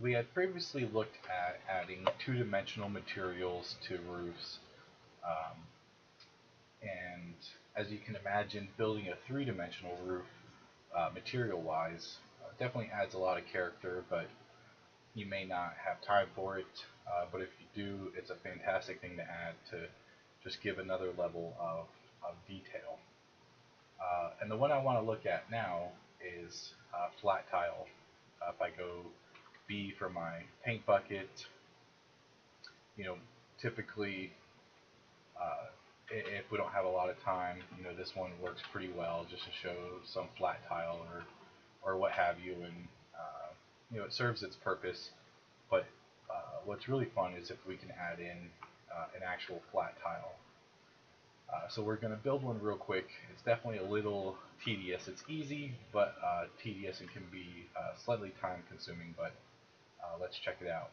We had previously looked at adding two-dimensional materials to roofs, um, and as you can imagine, building a three-dimensional roof, material-wise, definitely adds a lot of character, but you may not have time for it. But if you do, it's a fantastic thing to add to just give another level of detail. And the one I want to look at now is flat tile. If I go B for my paint bucket, you know, typically, uh, if we don't have a lot of time, this one works pretty well just to show some flat tile or what have you, and it serves its purpose. But what's really fun is if we can add in an actual flat tile. So we're going to build one real quick. It's definitely a little tedious. It's easy, but tedious and can be slightly time consuming, but let's check it out.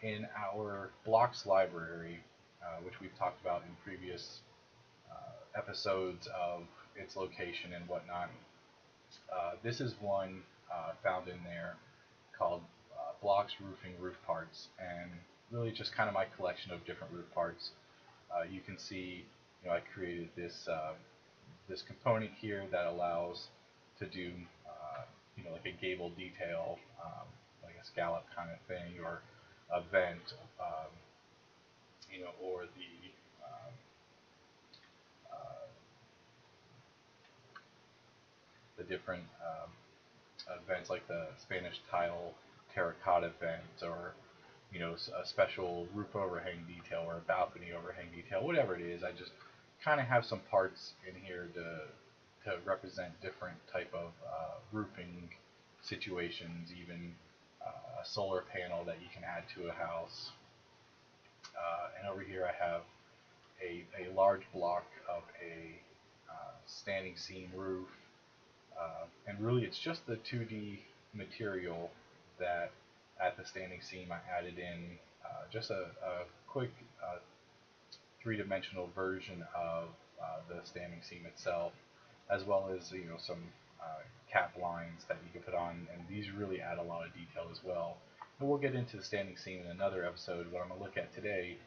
In our blocks library, which we've talked about in previous episodes of its location and whatnot, this is one found in there called Blocks Roofing Roof Parts, and really just kind of my collection of different roof parts. You can see, I created this component here that allows to do, like a gable detail, like a scallop kind of thing, or a vent, or the different vents like the Spanish tile terracotta vent, or a special roof overhang detail or a balcony overhang detail, whatever it is. I just kind of have some parts in here to represent different type of roofing situations, even a solar panel that you can add to a house. And over here I have a large block of a standing seam roof. And really it's just the 2D material that at the standing seam I added in just a quick three-dimensional version of the standing seam itself, as well as some cap lines that you can put on, and these really add a lot of detail as well. And we'll get into the standing seam in another episode. What I'm going to look at today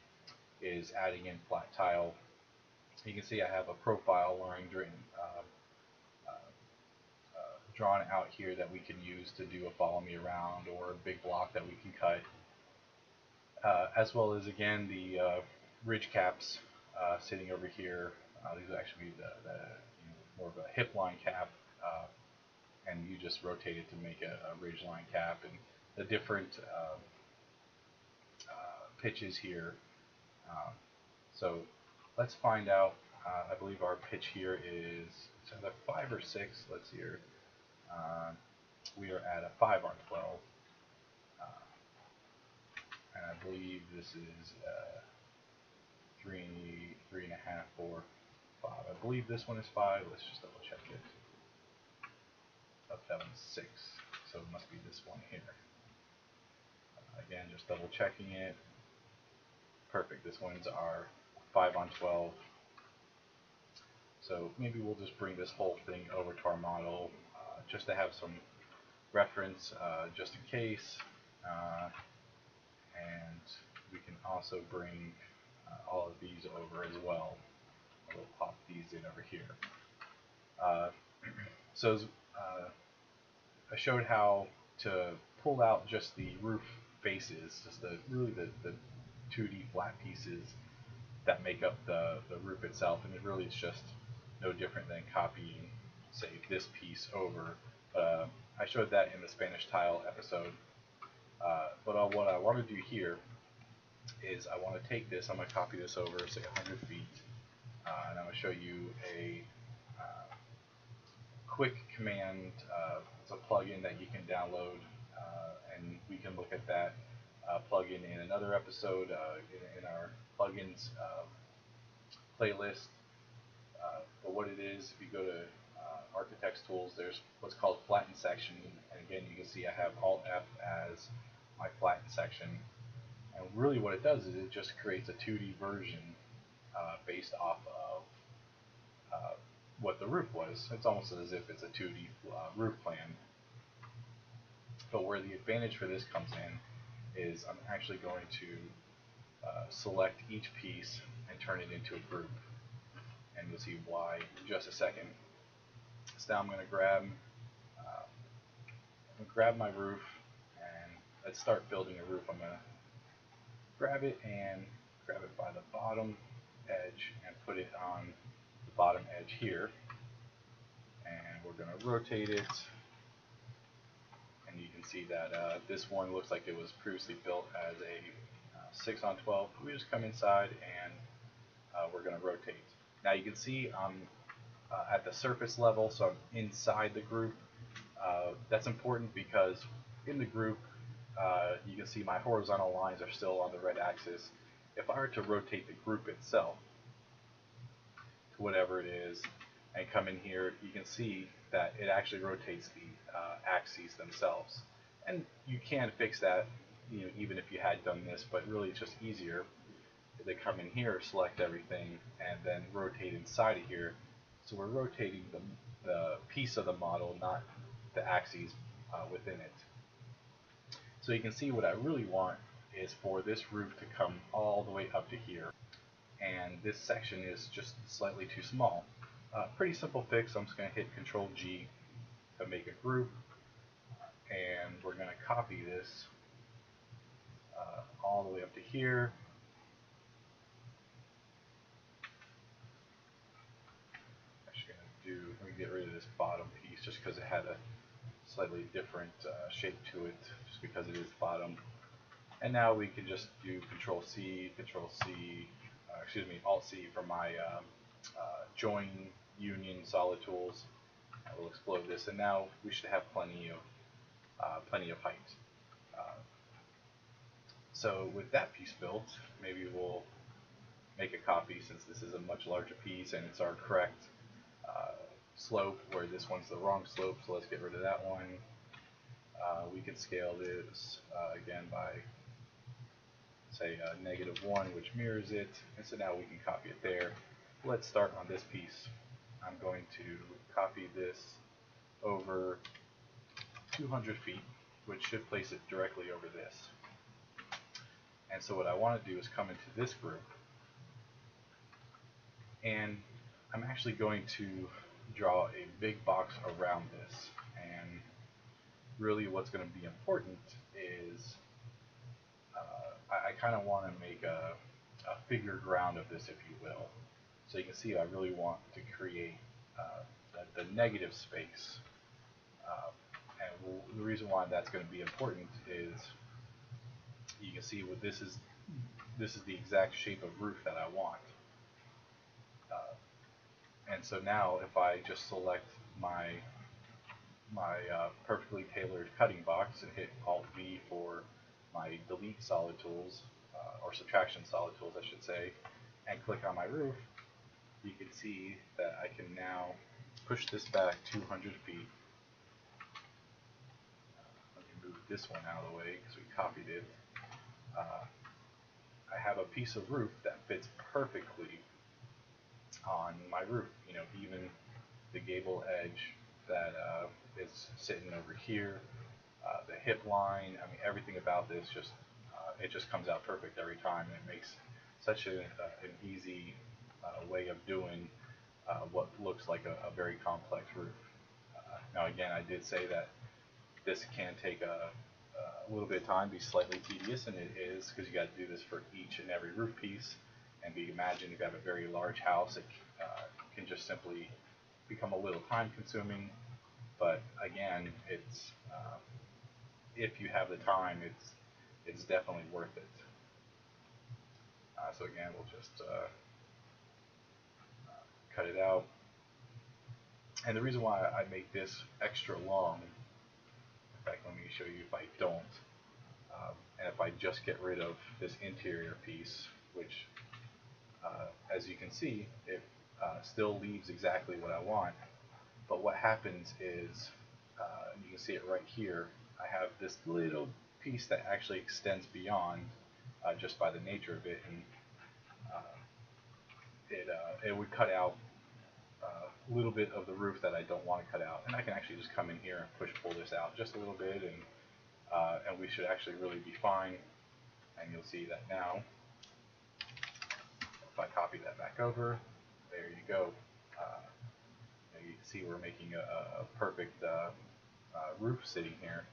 is adding in flat tile. You can see I have a profile line drawn out here that we can use to do a follow me around or a big block that we can cut, as well as again the ridge caps sitting over here. These will actually be more of a hip line cap, and you just rotate it to make a ridge line cap, and the different pitches here. Um, so let's find out. I believe our pitch here is either 5 or 6. Let's see here. We are at a 5 on 12. Uh, and I believe this is 3.5, 4, 5. I believe this one is 5. Let's just double check it. Oh, that one's 6. So it must be this one here. Again, just double checking it. Perfect. This one's our 5 on 12. So maybe we'll just bring this whole thing over to our model just to have some reference, just in case. And we can also bring all of these over as well. We'll pop these in over here. Uh, so I showed how to pull out just the roof faces, just really the 2D flat pieces that make up the roof itself, and it really is just no different than copying, say, this piece over. I showed that in the Spanish tile episode. But what I want to do here is I want to take this, I'm going to copy this over, say 100 feet, and I'm going to show you a quick command. It's a plugin that you can download, and we can look at that plugin in another episode in our plugins playlist. But what it is, if you go to Architects Tools, there's what's called Flatten Section, and again you can see I have Alt F as my flatten section. And really what it does is it just creates a 2D version based off of what the roof was. It's almost as if it's a 2D roof plan. But where the advantage for this comes in is I'm actually going to select each piece and turn it into a group. And you'll see why in just a second. So now I'm going to grab my roof, and let's start building a roof. I'm going to grab it and grab it by the bottom edge and put it on the bottom edge here. And we're going to rotate it. And you can see that this one looks like it was previously built as a 6x12. We just come inside and we're going to rotate. Now you can see I'm at the surface level, so I'm inside the group. That's important because in the group, you can see my horizontal lines are still on the red axis. If I were to rotate the group itself to whatever it is and come in here, you can see that it actually rotates the axes themselves. And you can fix that, even if you had done this, but really it's just easier to come in here, select everything, and then rotate inside of here. So we're rotating the piece of the model, not the axes within it. So you can see what I really want is for this roof to come all the way up to here. And this section is just slightly too small. Pretty simple fix. I'm just going to hit Control G to make a group. And we're going to copy this all the way up to here. Let me get rid of this bottom piece just because it had a slightly different shape to it, just because it is bottom. And now we can just do Control C, Alt C for my join union solid tools. I will explode this, and now we should have plenty of height. So with that piece built, maybe we'll make a copy, since this is a much larger piece and it's our correct slope, where this one's the wrong slope, so let's get rid of that one. We can scale this again by, say, -1, which mirrors it, and so now we can copy it there. Let's start on this piece. I'm going to copy this over 200 feet, which should place it directly over this. And so what I want to do is come into this group, and I'm actually going to draw a big box around this. And really what's going to be important is I kind of want to make a figure ground of this, if you will. So you can see I really want to create the negative space. And the reason why that's going to be important is you can see what this is the exact shape of roof that I want. And so now if I just select my perfectly tailored cutting box and hit Alt V for my delete solid tools, or subtraction solid tools I should say, and click on my roof, you can see that I can now push this back 200 feet. Let me move this one out of the way because we copied it. I have a piece of roof that fits perfectly on my roof. Even the gable edge that is sitting over here, the hip line, I mean, everything about this it just comes out perfect every time, and it makes such an easy way of doing what looks like a very complex roof. Now again, I did say that this can take a little bit of time, be slightly tedious, and it is, because you got to do this for each and every roof piece. And you imagine if you have a very large house, it can just simply become a little time consuming. But again, it's if you have the time, it's definitely worth it. So again, we'll just cut it out. And the reason why I make this extra long, in fact, let me show you if I don't. And if I just get rid of this interior piece, which, as you can see, it still leaves exactly what I want. But what happens is, you can see it right here, I have this little piece that actually extends beyond, just by the nature of it, and it would cut out a little bit of the roof that I don't want to cut out. And I can actually just come in here and push pull this out just a little bit, and we should actually really be fine. And you'll see that now. If I copy that back over, there you go. You can see we're making a perfect roof sitting here.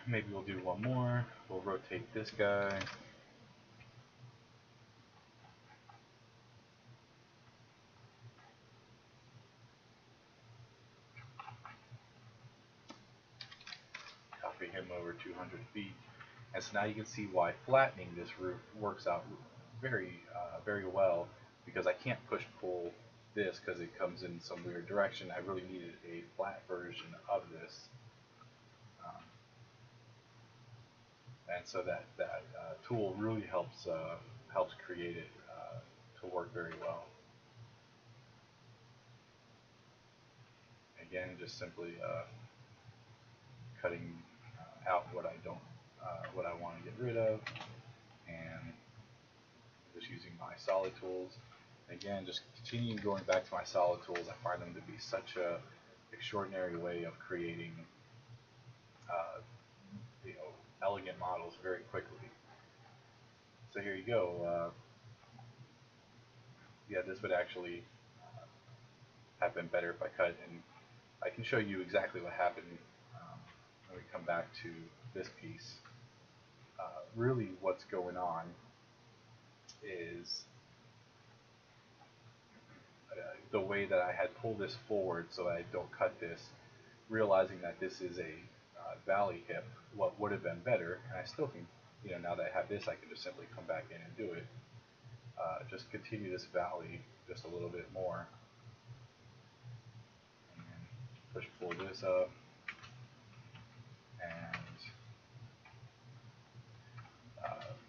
Maybe we'll do one more. We'll rotate this guy. Copy him over 200 feet. And so now you can see why flattening this roof works out very well, because I can't push pull this because it comes in some weird direction. I really needed a flat version of this. And so that tool really helps create it to work very well. Again, just simply cutting out what I want to get rid of, and just using my solid tools. Again, just continuing going back to my solid tools. I find them to be such a extraordinary way of creating elegant models very quickly. So here you go. Yeah, this would actually have been better if I cut, and I can show you exactly what happened when we come back to this piece. Really what's going on is the way that I had pulled this forward so I don't cut this, realizing that this is a valley hip. What would have been better, and I still can, now that I have this, I can just simply come back in and do it. Just continue this valley just a little bit more, and push pull this up, and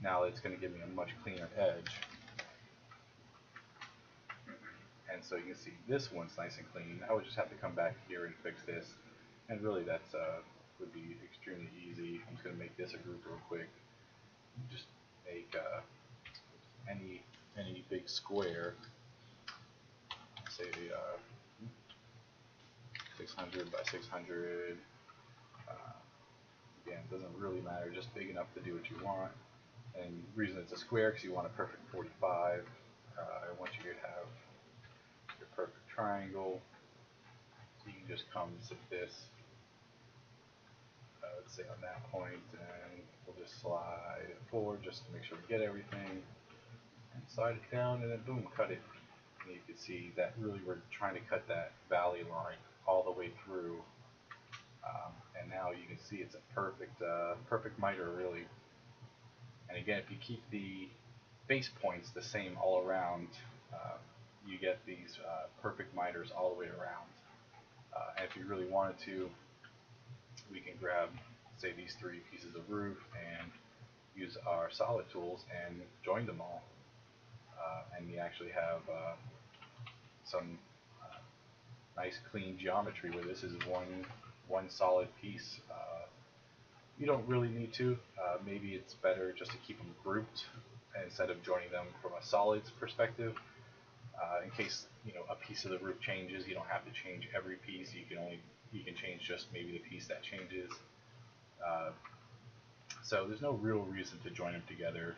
now it's going to give me a much cleaner edge. And so you can see this one's nice and clean. I would just have to come back here and fix this, and really that's would be extremely easy. I'm just going to make this a group real quick. Just make any big square, say 600 by 600. Again, it doesn't really matter, just big enough to do what you want. And the reason it's a square because you want a perfect 45. I want you to have your perfect triangle. So you can just come sit this, let's say on that point, and we'll just slide it forward just to make sure we get everything. And slide it down, and then boom, cut it. And you can see that really we're trying to cut that valley line all the way through. And now you can see it's a perfect miter, really. And again, if you keep the base points the same all around, you get these perfect miters all the way around. And if you really wanted to, we can grab, say, these three pieces of roof and use our solid tools and join them all. And you actually have some nice clean geometry where this is one solid piece. You don't really need to. Maybe it's better just to keep them grouped instead of joining them from a solids perspective. In case a piece of the roof changes, you don't have to change every piece. You can change just maybe the piece that changes. So there's no real reason to join them together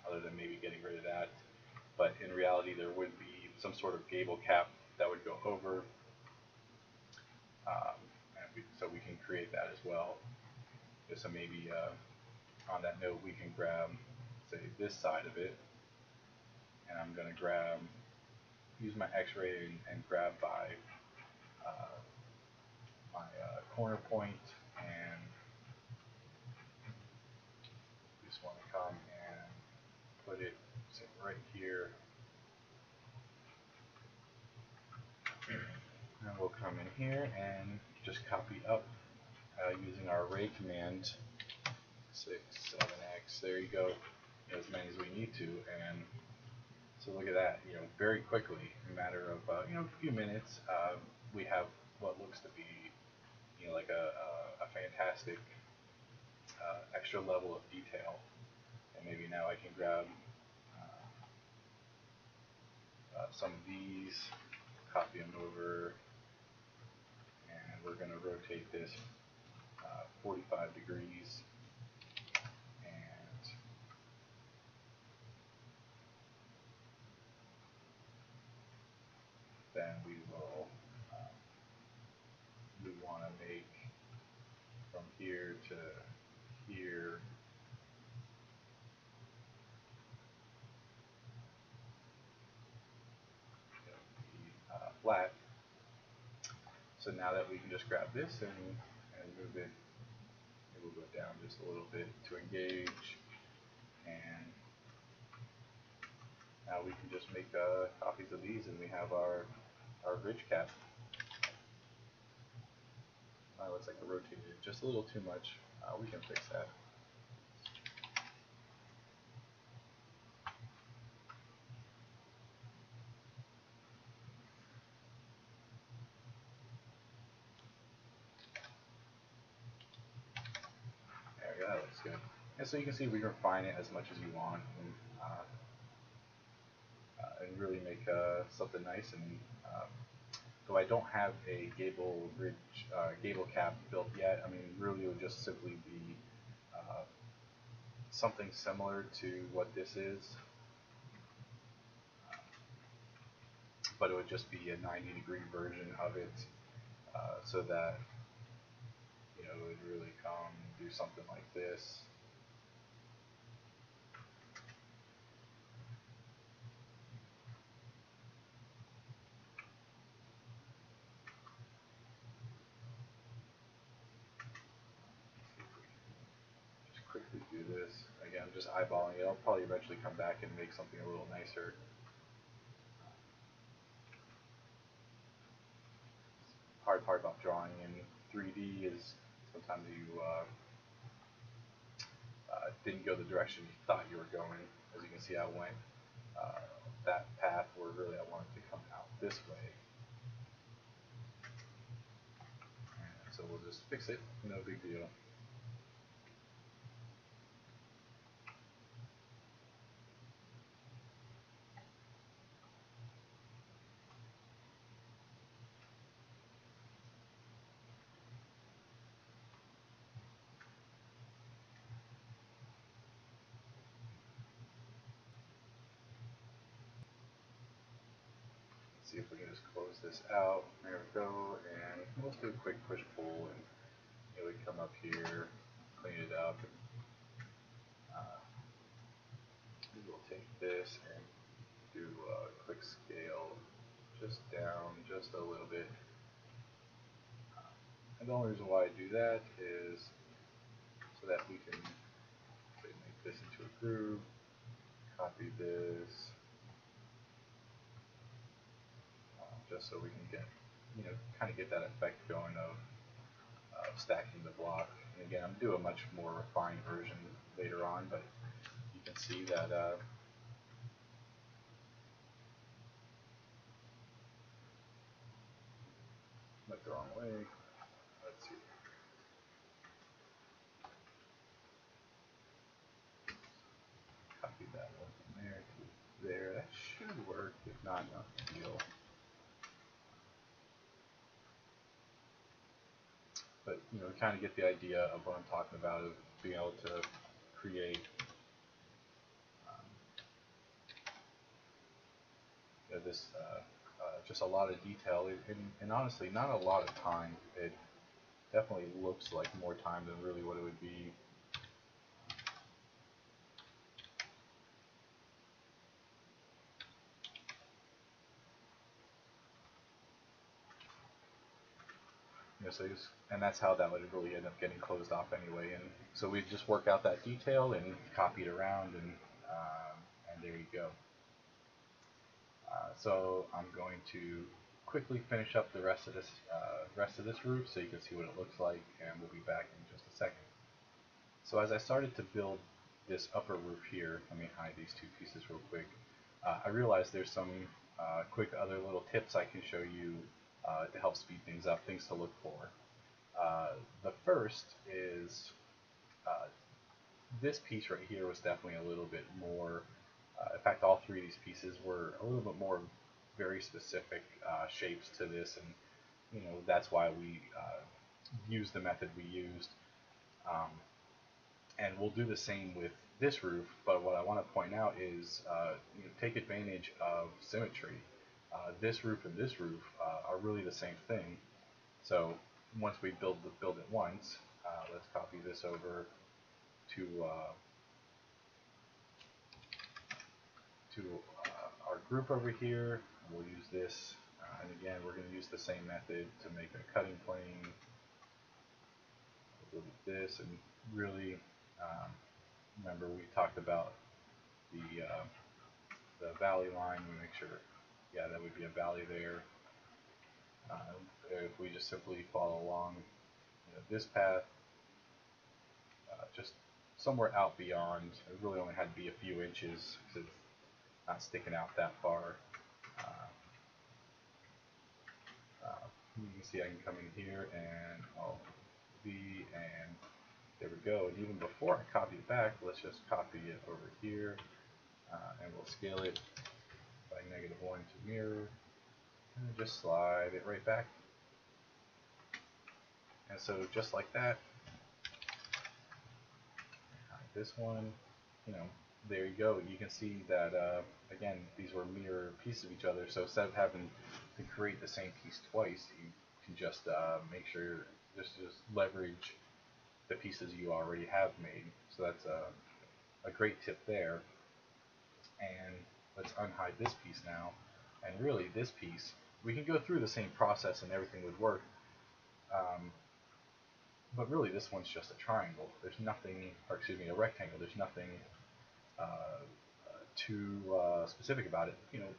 other than maybe getting rid of that. But in reality, there would be some sort of gable cap that would go over. So we can create that as well. So maybe on that note, we can grab, say, this side of it, and I'm going to use my X-ray and grab by my corner point, and just want to come and put it, say, right here. And we'll come in here and just copy up using our array command, 6, 7x, there you go, as many as we need to. And so look at that, very quickly, in a matter of a few minutes, we have what looks to be like a fantastic extra level of detail. And maybe now I can grab some of these, copy them over, and we're going to rotate this 45 degrees, and then we will we want to make from here to here be flat. So now that we can just grab this and move it, it will go down just a little bit to engage, and now we can just make copies of these, and we have our ridge cap. Looks like I rotated it just a little too much. We can fix that. There we go, that looks good. And so you can see we can refine it as much as you want, and really make something nice. And though I don't have a gable cap built yet, I mean, really it would just simply be something similar to what this is, but it would just be a 90-degree version of it, so that it would really come do something like this. Just quickly do this. Again, just eyeballing it. I'll probably eventually come back and make something a little nicer. Hard part about drawing in 3D is sometimes you didn't go the direction you thought you were going. As you can see, I went that path where really I wanted to come out this way. And so we'll just fix it, no big deal. See if we can just close this out. There we go, and we'll do a quick push-pull, and we come up here, clean it up, and we will take this and do a quick scale just down just a little bit. And the only reason why I do that is so that we can make this into a groove, copy this, just so we can get, kind of get that effect going of stacking the block. And again, I'm doing a much more refined version later on, but you can see that went the wrong way. Let's see. Copy that one from there to there. That should work. If not, not a deal. But kind of get the idea of what I'm talking about, of being able to create this just a lot of detail, and honestly, not a lot of time. It definitely looks like more time than really what it would be. And that's how that would really end up getting closed off anyway. And so we just work out that detail and copy it around, and there you go. So I'm going to quickly finish up the rest of this roof so you can see what it looks like, and we'll be back in just a second. So as I started to build this upper roof here, let me hide these two pieces real quick. I realized there's some quick other little tips I can show you to help speed things up, things to look for. The first is this piece right here was definitely a little bit more, in fact all three of these pieces were a little bit more very specific shapes to this, and that's why we used the method we used. And we'll do the same with this roof, but what I want to point out is take advantage of symmetry. This roof and this roof are really the same thing. So once we build it once, let's copy this over to our group over here. We'll use this, and again, we're going to use the same method to make a cutting plane. We'll look at this, and really, remember we talked about the valley line. We make sure, yeah, that would be a valley there. If we just simply follow along this path, just somewhere out beyond, it really only had to be a few inches because it's not sticking out that far. You can see I can come in here and I'll V, and there we go. And even before I copy it back, let's just copy it over here, and we'll scale it by -1 to mirror, and just slide it right back. And so just like that, this one, there you go. You can see that, again, these were mirror pieces of each other. So instead of having to create the same piece twice, you can just make sure, just leverage the pieces you already have made. So that's a great tip there. And let's unhide this piece now. And really, this piece, we can go through the same process and everything would work. But really, this one's just a triangle. There's nothing, or excuse me, a rectangle. There's nothing too specific about it.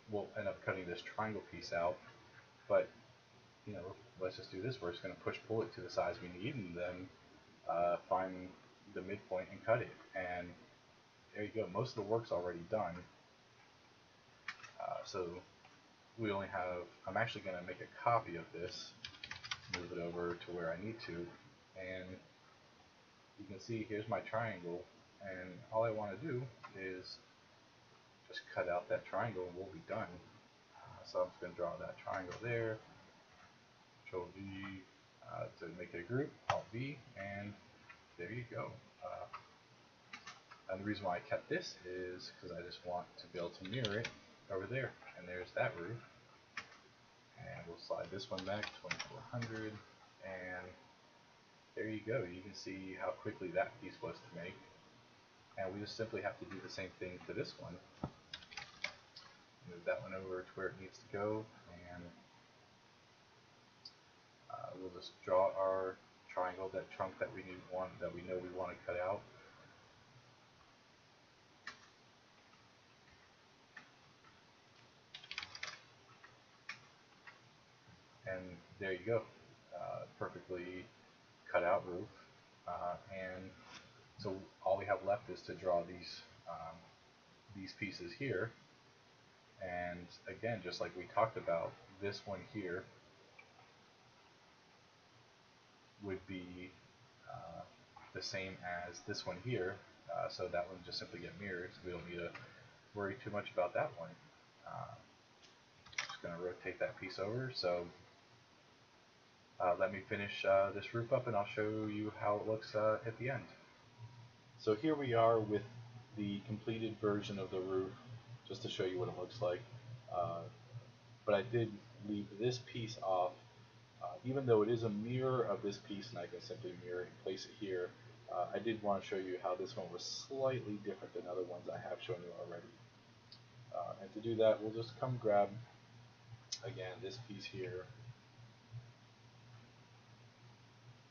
We'll end up cutting this triangle piece out, but let's just do this. We're just going to pull it to the size we need, and then find the midpoint and cut it. And there you go. Most of the work's already done. So we only have. I'm actually going to make a copy of this, move it over to where I need to, and you can see here's my triangle. And all I want to do is just cut out that triangle and we'll be done. So I'm just going to draw that triangle there. Control V to make it a group. Alt V, and there you go. And the reason why I kept this is because I just want to be able to mirror it over there. And there's that roof. And we'll slide this one back 2400, and there you go. You can see how quickly that piece was to make. And we just simply have to do the same thing to this one. Move that one over to where it needs to go, and we'll just draw our triangle, that trunk that we know we want to cut out. And there you go, perfectly cut out roof. And so all we have left is to draw these pieces here. And again, just like we talked about, this one here would be the same as this one here, so that one just simply get mirrored, so we don't need to worry too much about that one. Just going to rotate that piece over. So let me finish this roof up and I'll show you how it looks at the end. So here we are with the completed version of the roof, just to show you what it looks like. But I did leave this piece off, even though it is a mirror of this piece and I can simply mirror it and place it here. I did want to show you how this one was slightly different than other ones I have shown you already. And to do that, we'll just come grab, again, this piece here.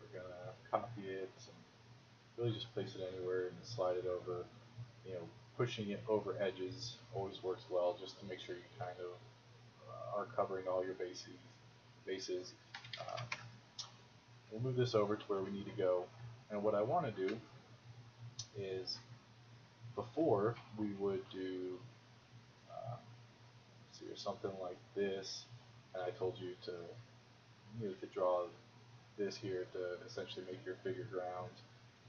We're going to copy it and really just place it anywhere and slide it over. Pushing it over edges always works well, just to make sure you kind of are covering all your bases. We'll move this over to where we need to go. And what I want to do is, before we would do something like this, and I told you to draw this here to essentially make your figure ground.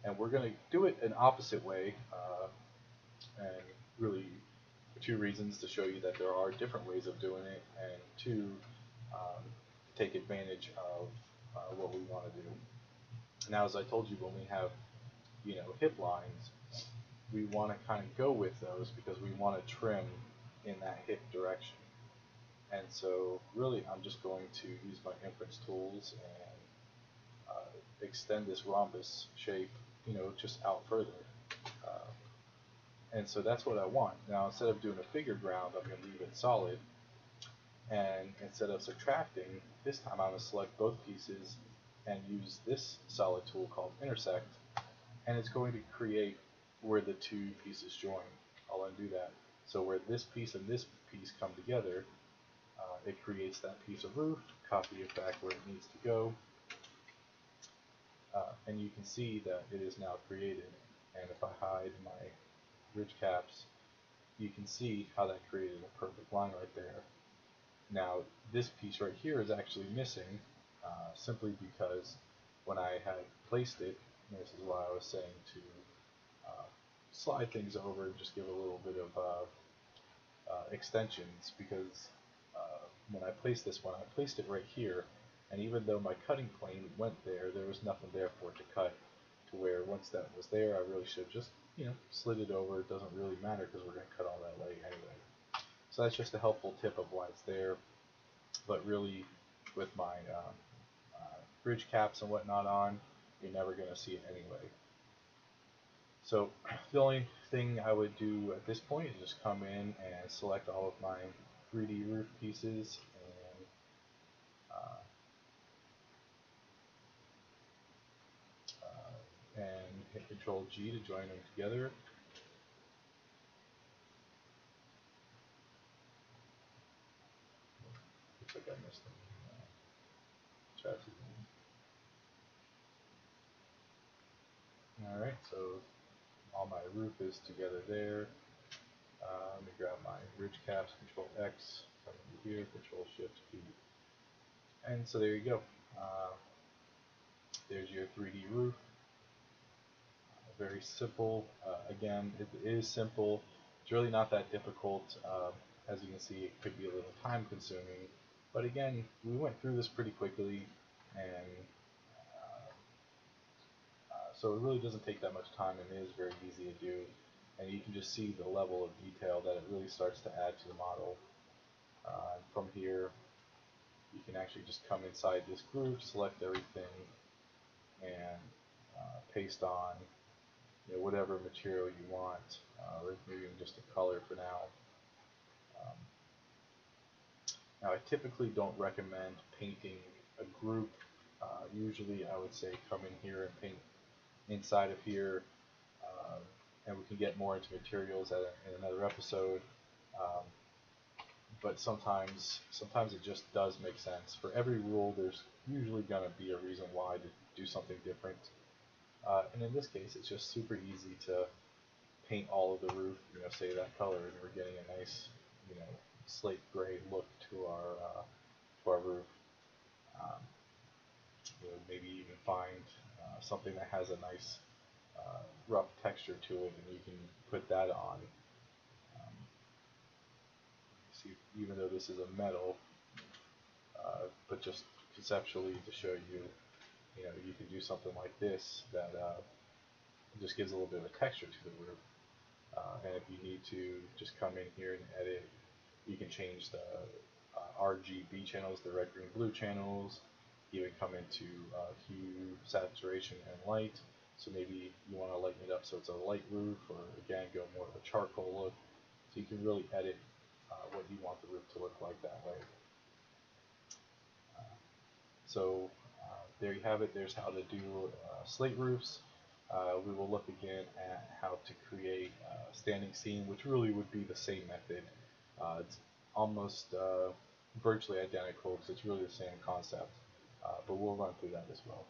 And we're going to do it an opposite way, and really for two reasons: to show you that there are different ways of doing it, and two, to take advantage of what we want to do. Now, as I told you, when we have hip lines, we want to kind of go with those because we want to trim in that hip direction. And so really I'm just going to use my inference tools and extend this rhombus shape, just out further. Uh, and so that's what I want. Now instead of doing a figure ground, I'm going to leave it solid. And instead of subtracting, this time I'm going to select both pieces and use this solid tool called intersect, and it's going to create where the two pieces join. I'll undo that. So where this piece and this piece come together, it creates that piece of roof, copy it back where it needs to go, and you can see that it is now created. And if I hide my ridge caps, you can see how that created a perfect line right there. Now this piece right here is actually missing, simply because when I had placed it, and this is why I was saying to slide things over and just give a little bit of extensions, because when I placed this one, I placed it right here, and even though my cutting plane went there, there was nothing there for it to cut, to where once that was there, I really should have just slid it over. It doesn't really matter because we're going to cut all that way anyway. So that's just a helpful tip of why it's there. But really, with my bridge caps and whatnot on, you're never going to see it anyway. So the only thing I would do at this point is just come in and select all of my 3D roof pieces and hit Control G to join them together. Looks like I missed them. Chassis. Alright, so all my roof is together there. Let me grab my ridge caps, Control X, come over here, Control Shift P. And so there you go. There's your 3D roof. Very simple. Again, it is simple. It's really not that difficult. As you can see, it could be a little time consuming. But again, we went through this pretty quickly, and so it really doesn't take that much time, and it is very easy to do. And you can just see the level of detail that it really starts to add to the model. From here, you can actually just come inside this group, select everything, and paste on whatever material you want, or maybe even just a color for now. Now I typically don't recommend painting a group. Usually I would say come in here and paint inside of here, and we can get more into materials in another episode. But sometimes it just does make sense. For every rule, there's usually going to be a reason why to do something different. And in this case, it's just super easy to paint all of the roof, say that color, and we're getting a nice, slate gray look to our roof. Maybe even find something that has a nice rough texture to it, and you can put that on. See, even though this is a metal, but just conceptually to show you, you can do something like this that just gives a little bit of a texture to the roof. And if you need to just come in here and edit, you can change the RGB channels, the red, green, blue channels. You would come into hue, saturation, and light. So maybe you want to lighten it up so it's a light roof, or again go more of a charcoal look. So you can really edit what you want the roof to look like that way. So there you have it. There's how to do slate roofs. We will look again at how to create a standing seam, which really would be the same method. It's almost virtually identical because it's really the same concept, but we'll run through that as well.